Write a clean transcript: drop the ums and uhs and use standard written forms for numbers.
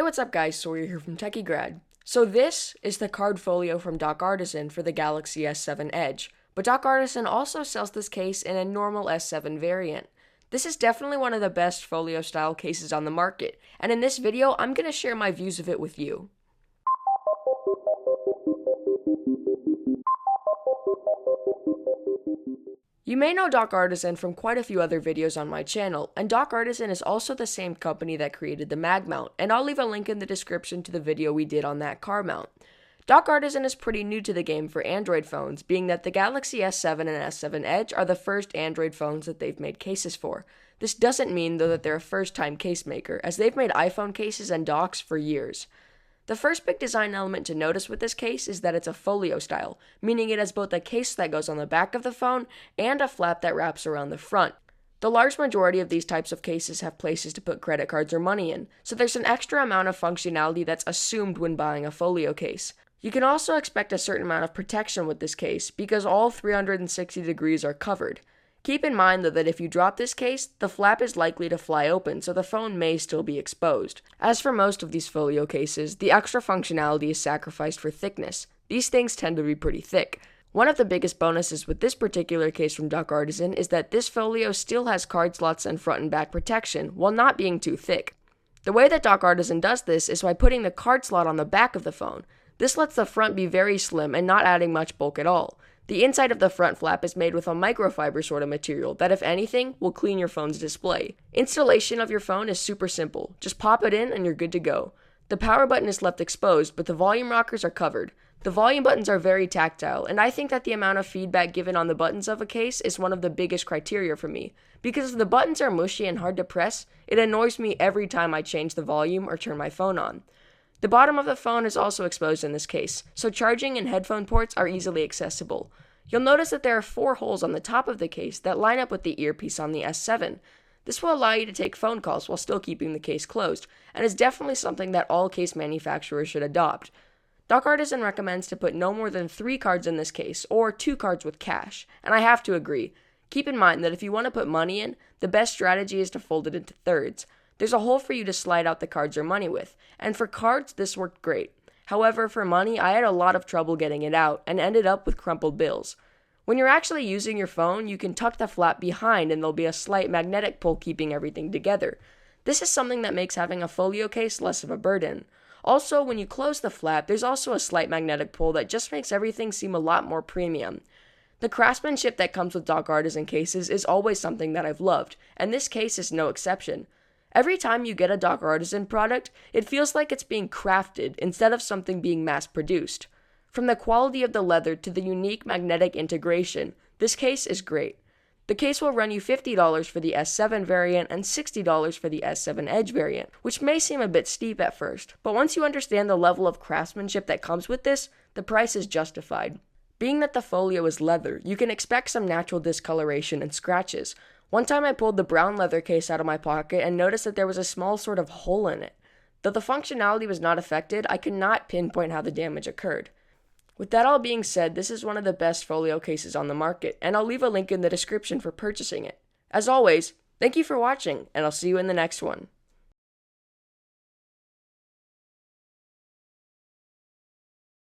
Hey, what's up guys, Sawyer here from TechieGrad. So this is the card folio from Doc Artisan for the Galaxy S7 Edge, but Doc Artisan also sells this case in a normal S7 variant. This is definitely one of the best folio style cases on the market, and in this video I'm going to share my views of it with you. You may know Doc Artisan from quite a few other videos on my channel, and Doc Artisan is also the same company that created the mag mount, and I'll leave a link in the description to the video we did on that car mount. Doc Artisan is pretty new to the game for Android phones, being that the Galaxy S7 and S7 Edge are the first Android phones that they've made cases for. This doesn't mean, though, that they're a first-time case maker, as they've made iPhone cases and docks for years. The first big design element to notice with this case is that it's a folio style, meaning it has both a case that goes on the back of the phone and a flap that wraps around the front. The large majority of these types of cases have places to put credit cards or money in, so there's an extra amount of functionality that's assumed when buying a folio case. You can also expect a certain amount of protection with this case, because all 360 degrees are covered. Keep in mind though that if you drop this case, the flap is likely to fly open, so the phone may still be exposed. As for most of these folio cases, the extra functionality is sacrificed for thickness. These things tend to be pretty thick. One of the biggest bonuses with this particular case from Doc Artisan is that this folio still has card slots and front and back protection, while not being too thick. The way that Doc Artisan does this is by putting the card slot on the back of the phone. This lets the front be very slim and not adding much bulk at all. The inside of the front flap is made with a microfiber sort of material that, if anything, will clean your phone's display. Installation of your phone is super simple. Just pop it in and you're good to go. The power button is left exposed, but the volume rockers are covered. The volume buttons are very tactile, and I think that the amount of feedback given on the buttons of a case is one of the biggest criteria for me. Because if the buttons are mushy and hard to press, it annoys me every time I change the volume or turn my phone on. The bottom of the phone is also exposed in this case, so charging and headphone ports are easily accessible. You'll notice that there are 4 holes on the top of the case that line up with the earpiece on the S7. This will allow you to take phone calls while still keeping the case closed, and is definitely something that all case manufacturers should adopt. Doc Artisan recommends to put no more than 3 cards in this case, or 2 cards with cash, and I have to agree. Keep in mind that if you want to put money in, the best strategy is to fold it into thirds. There's a hole for you to slide out the cards or money with, and for cards this worked great. However, for money, I had a lot of trouble getting it out, and ended up with crumpled bills. When you're actually using your phone, you can tuck the flap behind and there'll be a slight magnetic pull keeping everything together. This is something that makes having a folio case less of a burden. Also, when you close the flap, there's also a slight magnetic pull that just makes everything seem a lot more premium. The craftsmanship that comes with Doc Artisan cases is always something that I've loved, and this case is no exception. Every time you get a Doc Artisan product, it feels like it's being crafted instead of something being mass-produced. From the quality of the leather to the unique magnetic integration, this case is great. The case will run you $50 for the S7 variant and $60 for the S7 Edge variant, which may seem a bit steep at first, but once you understand the level of craftsmanship that comes with this, the price is justified. Being that the folio is leather, you can expect some natural discoloration and scratches. One time I pulled the brown leather case out of my pocket and noticed that there was a small sort of hole in it. Though the functionality was not affected, I could not pinpoint how the damage occurred. With that all being said, this is one of the best folio cases on the market, and I'll leave a link in the description for purchasing it. As always, thank you for watching, and I'll see you in the next one.